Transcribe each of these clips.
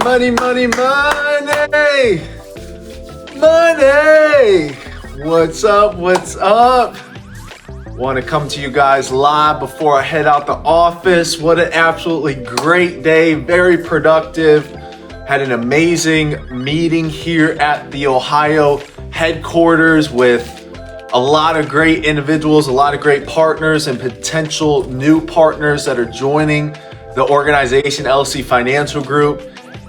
money, money, money, money. What's up? What's up? Want to come to you guys live before I head out the office. What an absolutely great day. Very productive. Had an amazing meeting here at the Ohio headquarters with a lot of great individuals, a lot of great partners and potential new partners that are joining the organization LC Financial Group,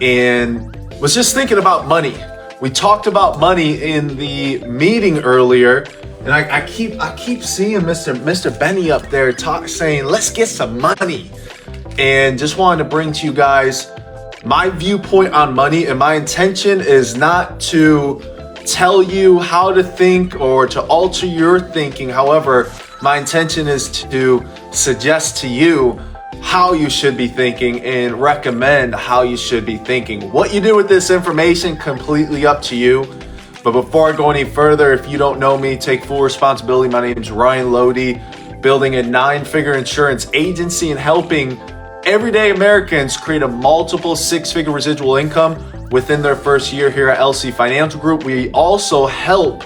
and was just thinking about money. We talked about money in the meeting earlier, and I keep seeing Mr. Benny up there saying, let's get some money. And just wanted to bring to you guys my viewpoint on money, and my intention is not to tell you how to think or to alter your thinking. However, my intention is to suggest to you how you should be thinking and recommend how you should be thinking. What you do with this information, completely up to you. But before I go any further, if you don't know me, take full responsibility. My name is Ryan Loede, building a 9-figure insurance agency and helping everyday Americans create a multiple 6-figure residual income within their first year here at LC Financial Group. We also help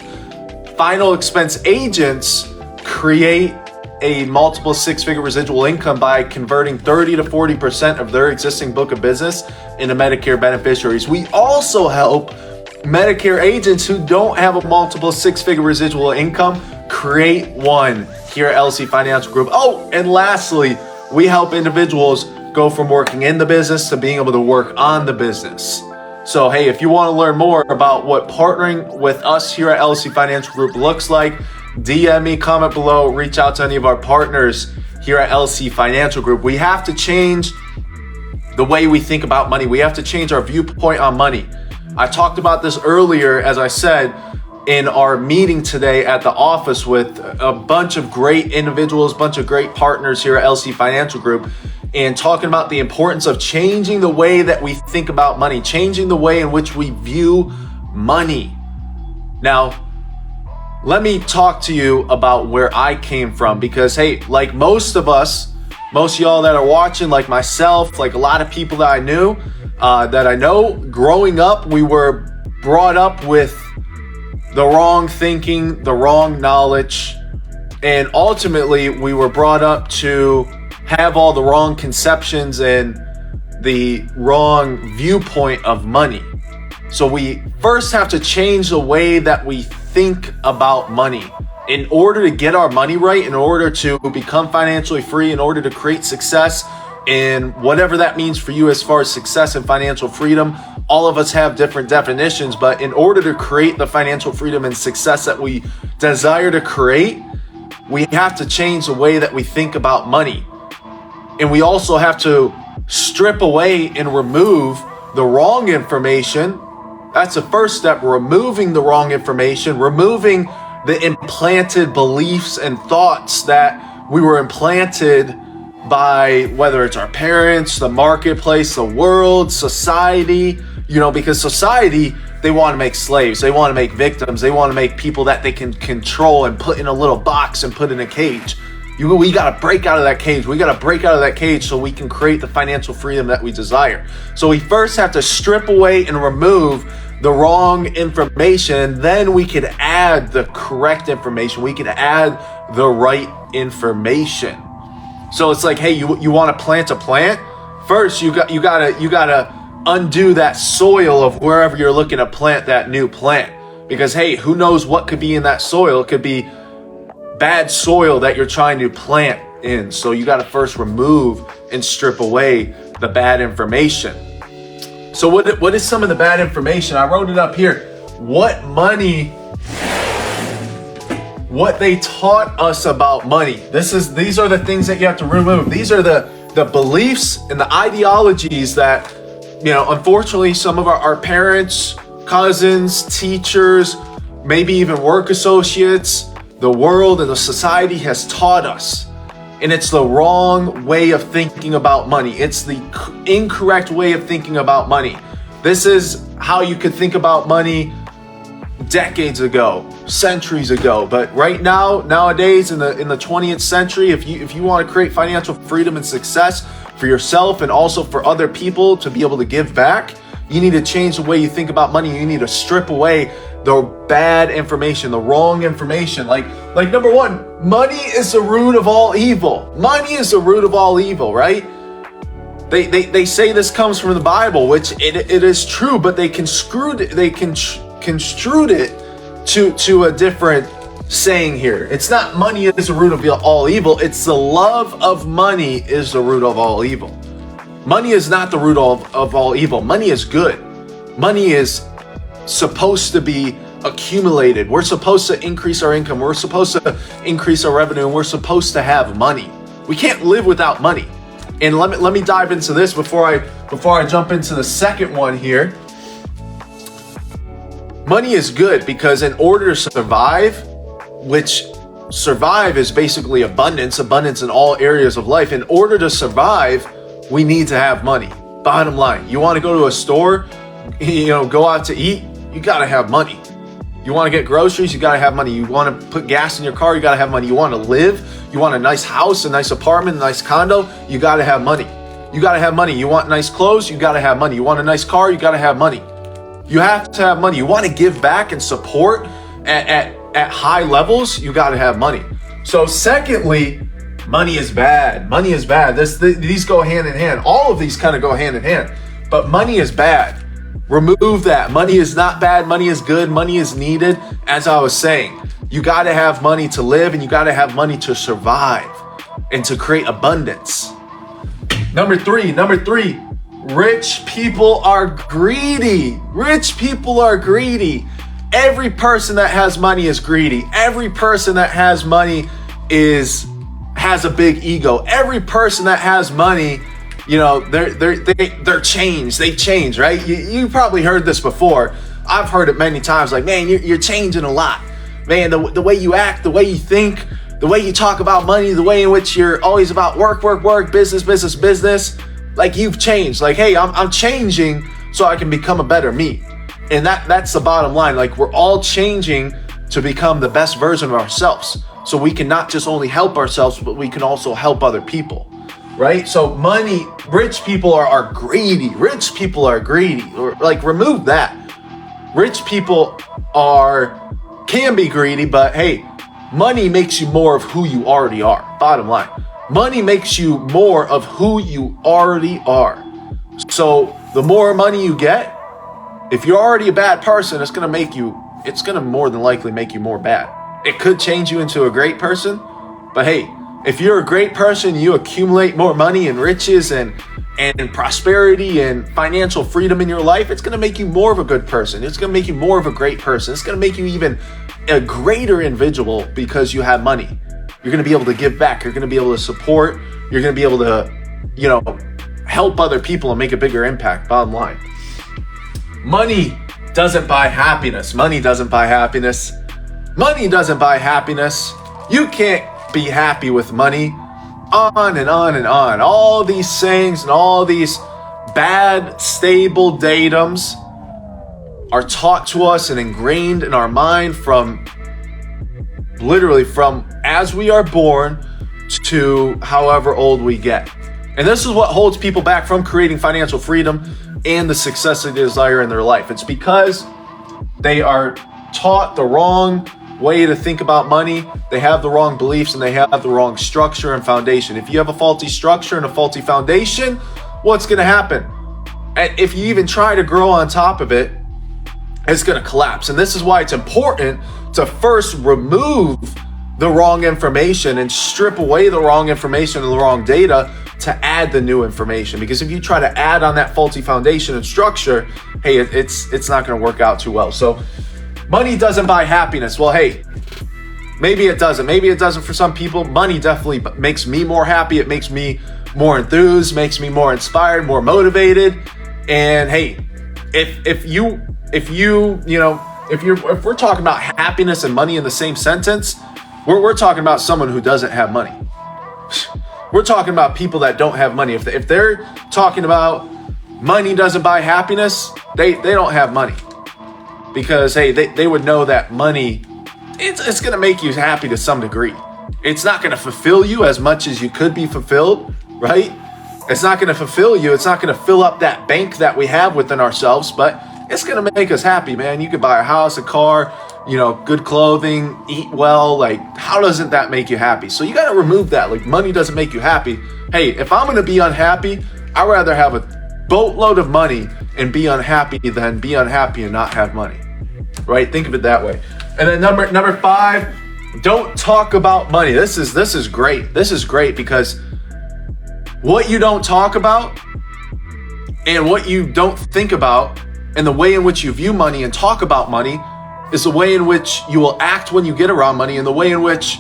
final expense agents create a multiple 6-figure residual income by converting 30 to 40% of their existing book of business into Medicare beneficiaries. We also help Medicare agents who don't have a multiple 6-figure residual income create one here at LC Financial Group. Oh, and lastly, we help individuals go from working in the business to being able to work on the business. So, hey, if you want to learn more about what partnering with us here at LC Financial Group looks like, DM me, comment below, reach out to any of our partners here at LC Financial Group. We have to change the way we think about money. We have to change our viewpoint on money. I talked about this earlier, as I said, in our meeting today at the office with a bunch of great individuals, bunch of great partners here at LC Financial Group, and talking about the importance of changing the way that we think about money, changing the way in which we view money. Now, let me talk to you about where I came from, because hey, like most of us, most of y'all that are watching, like myself, like a lot of people that I knew, that I know, growing up, we were brought up with the wrong thinking, the wrong knowledge, and ultimately we were brought up to have all the wrong conceptions and the wrong viewpoint of money. So we first have to change the way that we think about money in order to get our money right, in order to become financially free, in order to create success in whatever that means for you as far as success and financial freedom. All of us have different definitions, but in order to create the financial freedom and success that we desire to create, we have to change the way that we think about money. And we also have to strip away and remove the wrong information. That's the first step, removing the wrong information, removing the implanted beliefs and thoughts that we were implanted by, whether it's our parents, the marketplace, the world, society, because society, they want to make slaves, they want to make victims, they want to make people that they can control and put in a little box and put in a cage. We got to break out of that cage. We got to break out of that cage so we can create the financial freedom that we desire. So we first have to strip away and remove the wrong information. Then we can add the correct information. We can add the right information. So it's like, hey, you want to plant a plant? First, you gotta undo that soil of wherever you're looking to plant that new plant. Because hey, who knows what could be in that soil? It could be bad soil that you're trying to plant in. So you got to first remove and strip away the bad information. So what is some of the bad information? I wrote it up here. What they taught us about money. These are the things that you have to remove. These are the beliefs and the ideologies that, unfortunately some of our parents, cousins, teachers, maybe even work associates, the world and the society has taught us. And it's the wrong way of thinking about money. It's the incorrect way of thinking about money. This is how you could think about money decades ago, centuries ago. But right now, nowadays in the 20th century, if you want to create financial freedom and success for yourself and also for other people to be able to give back, You need to change the way you think about money. You need to strip away the bad information, the wrong information. Like number one, money is the root of all evil. Money is the root of all evil, right? They say this comes from the Bible, which it is true, but they construed it to a different saying here. It's not money is the root of all evil. It's the love of money is the root of all evil. Money is not the root of all evil. Money is good. Money is supposed to be accumulated. We're supposed to increase our income. We're supposed to increase our revenue, and we're supposed to have money. We can't live without money. And let me dive into this before I jump into the second one here. Money is good because in order to survive, which survive is basically abundance in all areas of life. In order to survive, we need to have money. Bottom line, you want to go to a store, go out to eat, you got to have money. You want to get groceries, you got to have money. You want to put gas in your car, you got to have money. You want to live, you want a nice house, a nice apartment, a nice condo, you got to have money. You got to have money. You want nice clothes, you got to have money. You want a nice car, you got to have money. You have to have money. You want to give back and support at high levels, you got to have money. So secondly, money is bad. Money is bad. These go hand in hand. All of these kind of go hand in hand. But money is bad. Remove that. Money is not bad. Money is good. Money is needed. As I was saying, you got to have money to live, and you got to have money to survive and to create abundance. Number three, rich people are greedy. Rich people are greedy. Every person that has money is greedy. Every person that has money has a big ego. Every person that has money, they're changed. They change, right? You probably heard this before. I've heard it many times. Like, man, you're changing a lot. Man, the way you act, the way you think, the way you talk about money, the way in which you're always about work, business. Like, you've changed. Like, hey, I'm changing so I can become a better me. And that's the bottom line. Like, we're all changing to become the best version of ourselves. So we can not just only help ourselves, but we can also help other people, right? So rich people are greedy. Rich people are greedy. Or like, remove that. Rich people can be greedy, but hey, money makes you more of who you already are. Bottom line. Money makes you more of who you already are. So the more money you get, if you're already a bad person, it's going to more than likely make you more bad. It could change you into a great person, but hey, if you're a great person, you accumulate more money and riches and prosperity and financial freedom in your life, it's going to make you more of a good person. It's going to make you more of a great person. It's going to make you even a greater individual because you have money. You're going to be able to give back. You're going to be able to support. You're going to be able to, help other people and make a bigger impact. Bottom line. Money doesn't buy happiness. Money doesn't buy happiness. Money doesn't buy happiness. You can't be happy with money. On and on and on. All these sayings and all these bad, stable datums are taught to us and ingrained in our mind from as we are born to however old we get. And this is what holds people back from creating financial freedom and the success they desire in their life. It's because they are taught the wrong way to think about money. They have the wrong beliefs and they have the wrong structure and foundation. If you have a faulty structure and a faulty foundation, what's going to happen? If you even try to grow on top of it, it's going to collapse. And this is why it's important to first remove the wrong information and strip away the wrong information and the wrong data to add the new information. Because if you try to add on that faulty foundation and structure, hey, it's not going to work out too well. So money doesn't buy happiness. Well, hey, maybe it doesn't. Maybe it doesn't for some people. Money definitely makes me more happy. It makes me more enthused, makes me more inspired, more motivated. And hey, if we're talking about happiness and money in the same sentence, we're talking about someone who doesn't have money. We're talking about people that don't have money. If they're talking about money doesn't buy happiness, they don't have money. Because hey, they would know that money, it's going to make you happy to some degree. It's not going to fulfill you as much as you could be fulfilled, right? It's not going to fulfill you. It's not going to fill up that bank that we have within ourselves, but it's going to make us happy, man. You could buy a house, a car, good clothing, eat well. Like, how doesn't that make you happy? So you got to remove that. Like, money doesn't make you happy. Hey, if I'm going to be unhappy, I'd rather have a boatload of money and be unhappy than be unhappy and not have money, right? Think of it that way. And then number 5, don't talk about money. This is great. This is great because what you don't talk about and what you don't think about and the way in which you view money and talk about money is the way in which you will act when you get around money and the way in which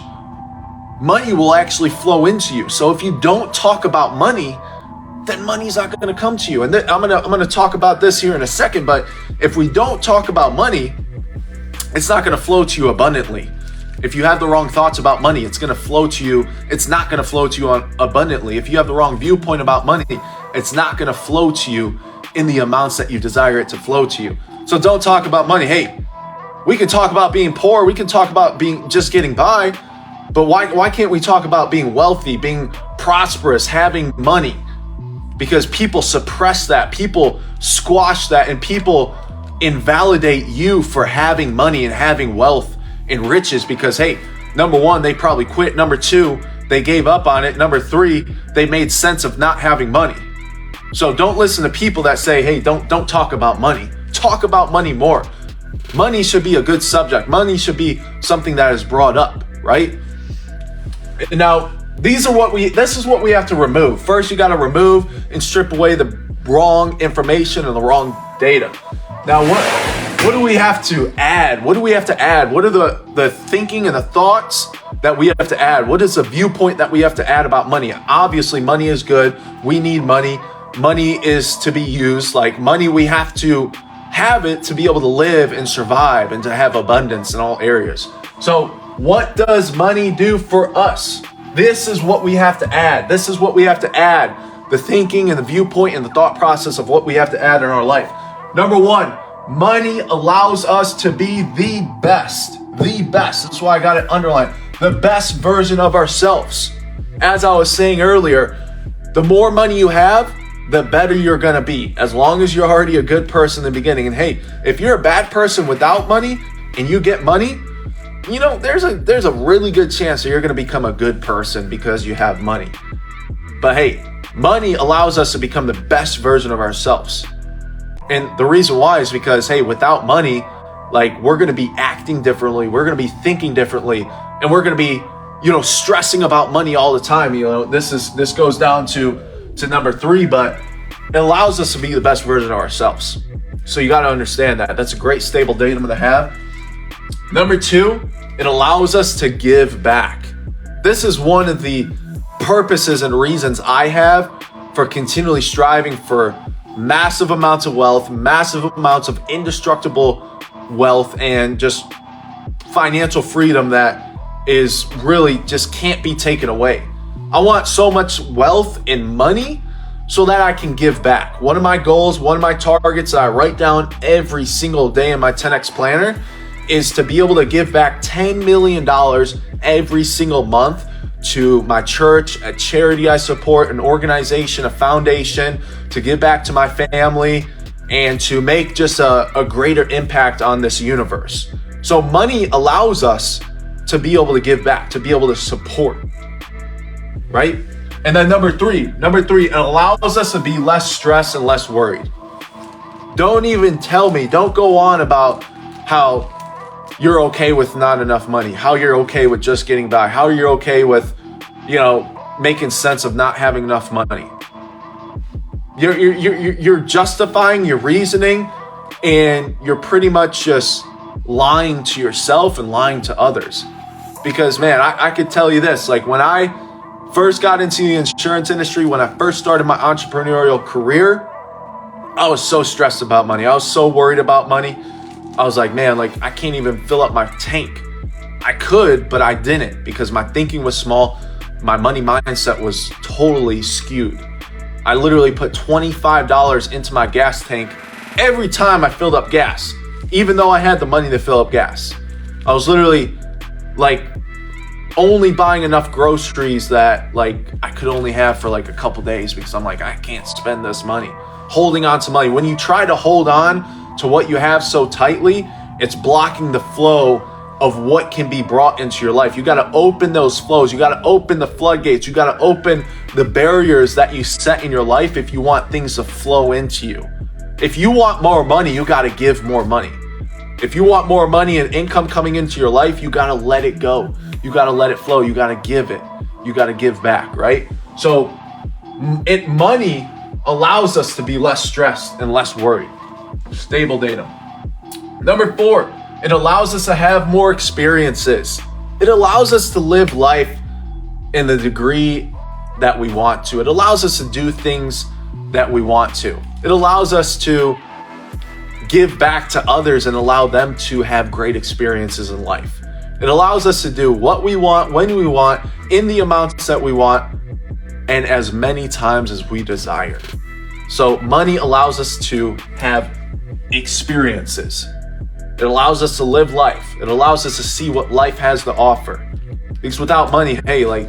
money will actually flow into you. So if you don't talk about money, then money's not going to come to you. And I'm going to talk about this here in a second, but if we don't talk about money, it's not going to flow to you abundantly. If you have the wrong thoughts about money, it's going to flow to you. It's not going to flow to you abundantly. If you have the wrong viewpoint about money, it's not going to flow to you in the amounts that you desire it to flow to you. So don't talk about money. Hey, we can talk about being poor. We can talk about being just getting by. But why can't we talk about being wealthy, being prosperous, having money? Because people suppress that. People squash that, and people invalidate you for having money and having wealth and riches because, hey, number 1, they probably quit. Number 2, they gave up on it. Number 3, they made sense of not having money. So don't listen to people that say, hey, don't talk about money. Talk about money more. Money should be a good subject. Money should be something that is brought up, right? Now, this is what we have to remove. First, you got to remove and strip away the wrong information and the wrong data. Now, what do we have to add? What do we have to add? What are the thinking and the thoughts that we have to add? What is the viewpoint that we have to add about money? Obviously, money is good. We need money. Money is to be used. Like money, we have to have it to be able to live and survive and to have abundance in all areas. So what does money do for us? This is what we have to add. This is what we have to add. The thinking and the viewpoint and the thought process of what we have to add in our life. Number 1, money allows us to be the best. The best. That's why I got it underlined. The best version of ourselves. As I was saying earlier, the more money you have, the better you're going to be. As long as you're already a good person in the beginning. And hey, if you're a bad person without money and you get money, there's a really good chance that you're going to become a good person because you have money. But hey, money allows us to become the best version of ourselves. And the reason why is because, hey, without money, like we're going to be acting differently. We're going to be thinking differently. And we're going to be, stressing about money all the time. This goes down to number 3, but it allows us to be the best version of ourselves. So you got to understand that. That's a great stable datum to have. Number 2, it allows us to give back. This is one of the purposes and reasons I have for continually striving for massive amounts of wealth, massive amounts of indestructible wealth, and just financial freedom that is really just can't be taken away. I want so much wealth and money so that I can give back. One of my goals, one of my targets that I write down every single day in my 10X planner is to be able to give back $10 million every single month to my church, a charity I support, an organization, a foundation, to give back to my family, and to make just a greater impact on this universe. So money allows us to be able to give back, to be able to support, right? And then number three, it allows us to be less stressed and less worried. Don't even tell me, don't go on about how you're okay with not enough money, how you're okay with just getting by, how you're okay with, making sense of not having enough money. You're justifying your reasoning, and you're pretty much just lying to yourself and lying to others. Because man, I could tell you this, like when I first got into the insurance industry, when I first started my entrepreneurial career, I was so stressed about money. I was so worried about money. I was like, man, like I can't even fill up my tank. I could, but I didn't, because my thinking was small. My money mindset was totally skewed. I literally put $25 into my gas tank every time I filled up gas, even though I had the money to fill up gas. I was literally like only buying enough groceries that like I could only have for like a couple days because I'm like, I can't spend this money. Holding on to money. When you try to hold on to what you have so tightly, it's blocking the flow of what can be brought into your life. You got to open those flows. You got to open the floodgates. You got to open the barriers that you set in your life if you want things to flow into you. If you want more money, you got to give more money. If you want more money and income coming into your life, you got to let it go. You got to let it flow. You got to give it. You got to give back, right? So money allows us to be less stressed and less worried. Stable datum. Number 4, it allows us to have more experiences. It allows us to live life in the degree that we want to. It allows us to do things that we want to. It allows us to give back to others and allow them to have great experiences in life. It allows us to do what we want, when we want, in the amounts that we want, and as many times as we desire. So money allows us to have experiences. It allows us to live life. It allows us to see what life has to offer. Because without money, hey, like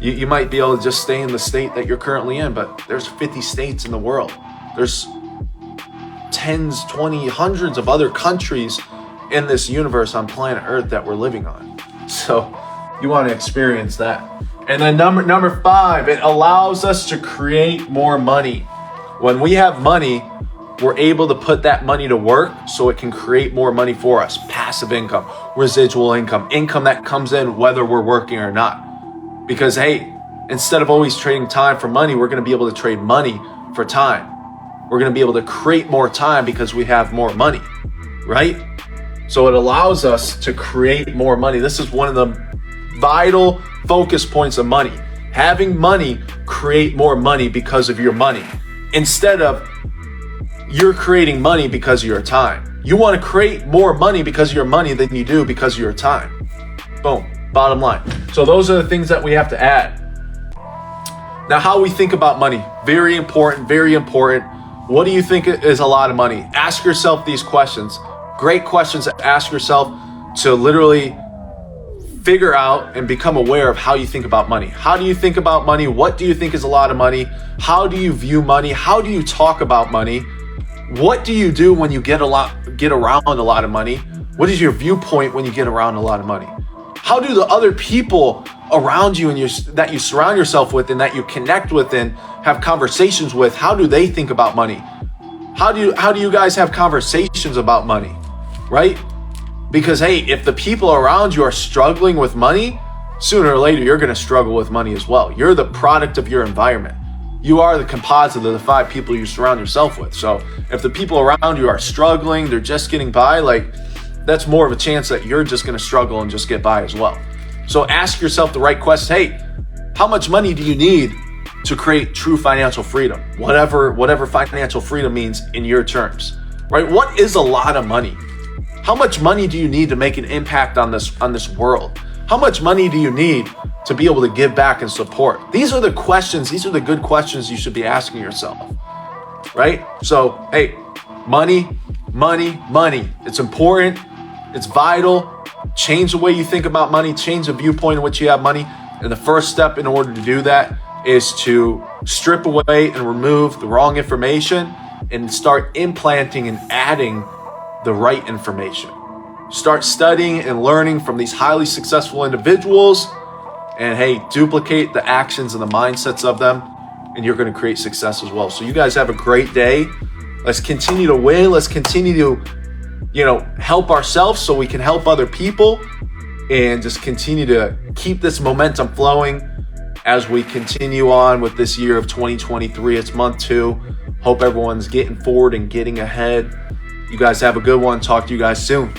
you might be able to just stay in the state that you're currently in, but there's 50 states in the world. There's tens, 20, hundreds of other countries in this universe on planet Earth that we're living on. So you want to experience that. And then number 5, it allows us to create more money. When we have money, we're able to put that money to work so it can create more money for us. Passive income, residual income, income that comes in whether we're working or not. Because hey, instead of always trading time for money, we're going to be able to trade money for time. We're going to be able to create more time because we have more money, right? So it allows us to create more money. This is one of the vital focus points of money. Having money create more money because of your money, instead of you're creating money because of your time. You want to create more money because of your money than you do because of your time. Boom, bottom line. So those are the things that we have to add. Now, how we think about money, very important, very important. What do you think is a lot of money? Ask yourself these questions. Great questions to ask yourself to literally figure out and become aware of how you think about money. How do you think about money? What do you think is a lot of money? How do you view money? How do you talk about money? What do you do when you get around a lot of money? What is your viewpoint when you get around a lot of money? How do the other people around you and that you surround yourself with and that you connect with and have conversations with, how do they think about money? How do you guys have conversations about money, right? Because hey, if the people around you are struggling with money, sooner or later you're going to struggle with money as well. You're the product of your environment. You are the composite of the 5 people you surround yourself with. So if the people around you are struggling, they're just getting by, like that's more of a chance that you're just going to struggle and just get by as well. So ask yourself the right question. Hey, how much money do you need to create true financial freedom? Whatever financial freedom means in your terms, right? What is a lot of money? How much money do you need to make an impact on this world? How much money do you need to be able to give back and support? These are the questions. These are the good questions you should be asking yourself, right? So, hey, money. It's important. It's vital. Change the way you think about money. Change the viewpoint in which you have money. And the first step in order to do that is to strip away and remove the wrong information and start implanting and adding the right information. Start studying and learning from these highly successful individuals, and hey, duplicate the actions and the mindsets of them, and you're going to create success as well. So you guys have a great day. Let's continue to win. Let's continue to, help ourselves so we can help other people, and just continue to keep this momentum flowing as we continue on with this year of 2023. It's month 2. Hope everyone's getting forward and getting ahead. You guys have a good one. Talk to you guys soon.